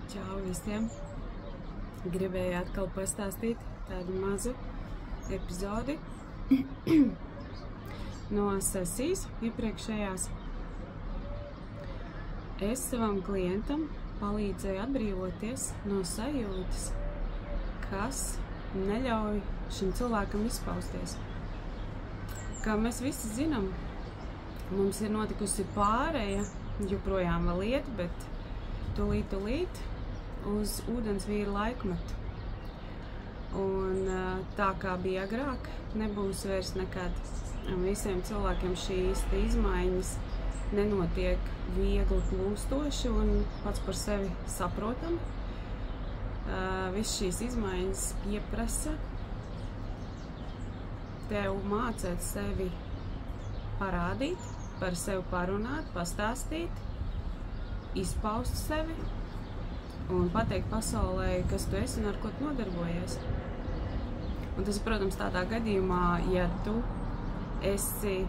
Čau visiem! Gribēju atkal pastāstīt tādu mazu epizodi no sesijas iepriekšējās. Es savam klientam palīdzēju atbrīvoties no sajūtas, kas neļauj šim cilvēkam izpausties. Kā mēs visi zinām, mums ir notikusi pāreja, joprojām vēl iet, bet tūlīt uz ūdensvīra laikmetu. Un tā kā bija agrāk, nebūs vairs nekad. Visiem cilvēkiem šīs izmaiņas nenotiek viegli plūstoši un pats par sevi saprotami. Viss šīs izmaiņas pieprasa tev mācēt sevi parādīt, par sevi parunāt, pastāstīt, izpaust sevi un pateikt pasaulē, kas tu esi un ar ko tu nodarbojies. Un tas, protams, tādā gadījumā, ja tu esi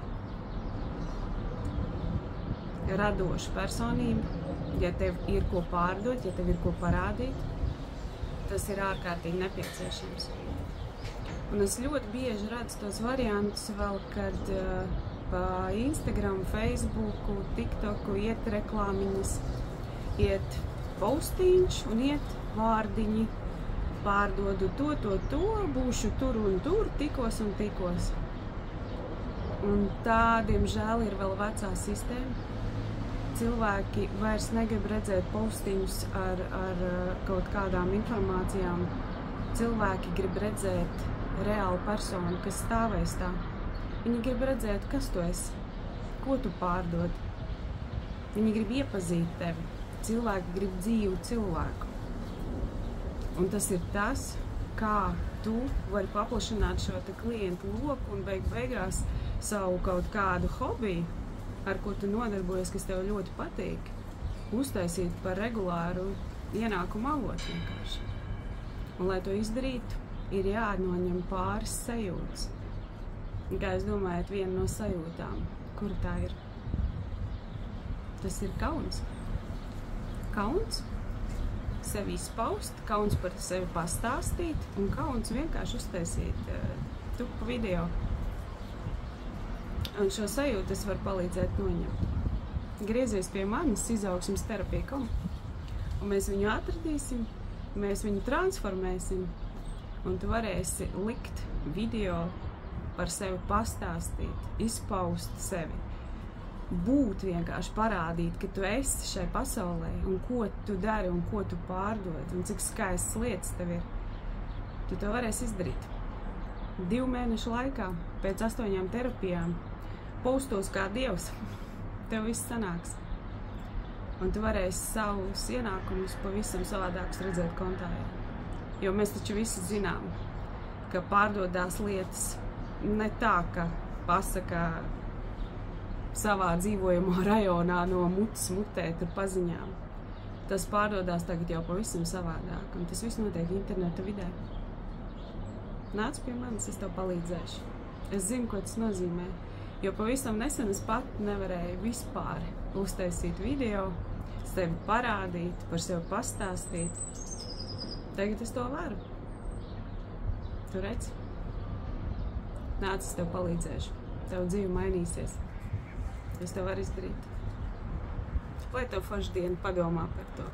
radoša personība, ja tev ir ko pārdot, ja tev ir ko parādīt, tas ir ārkārtīgi nepieciešams. Un es ļoti bieži redzu tos variantus vēl, kad pa Instagram, Facebooku, TikToku iet reklāmiņas, iet postiņš un iet vārdiņi. Pārdodu to, būšu tur un tur, tikos un tikos. Un tā, diemžēl, ir vēl vecā sistēma. Cilvēki vairs negrib redzēt postiņus ar kaut kādām informācijām. Cilvēki grib redzēt reālu personu, kas stāvēs tā. Viņi grib redzēt, kas tu esi, ko tu pārdod. Viņi grib iepazīt tevi. Cilvēki grib dzīvu cilvēku. Un tas ir tas, kā tu vari paplašināt šo klientu loku un beigās savu kaut kādu hobiju, ar ko tu nodarbojies, kas tev ļoti patīk, uztaisīt par regulāru ienākumu avotu vienkārši. Un, lai to izdarītu, ir jānoņem pāris sajūtas. Kā jūs domājat, viena no sajūtām, kura tā ir? Tas ir kauns. Kauns sevi izpaust, kauns par sevi pastāstīt un kauns vienkārši uztaisīt tupu video. Un šo sajūtu es varu palīdzēt noņemt. Griezies pie manis izaugsmes terapija.com un mēs viņu atradīsim, mēs viņu transformēsim un tu varēsi likt video par sevi pastāstīt, izpaust sevi, būt vienkārši parādīt, ka tu esi šai pasaulē un ko tu dari un ko tu pārdod un cik skaistas lietas tev ir. Tu to varēsi izdarīt 2 mēnešu laikā, pēc 8 terapijām, postos kā dievs, tev viss sanāks. Un tu varēsi savus ienākumus pavisam savādākus redzēt kontā. Jo mēs taču visi zinām, ka pārdodās lietas ne tā, ka pasaka savā dzīvojamo rajonā no mutes mutē tur paziņām. Tas pārdodās tagad jau pavisam savādāk, un tas viss notiek interneta vidē. Nāc pie manis, es tev palīdzēšu. Es zinu, ko tas nozīmē, jo pavisam nesen es pat nevarēju vispār uztaisīt video, sevi parādīt, par sevi pastāstīt. Tagad es to varu. Tu redzi? Nāc, es tev palīdzēšu. Tev dzīve mainīsies. Es tev varu izdarīt. Lai tev forša diena, padomā par to.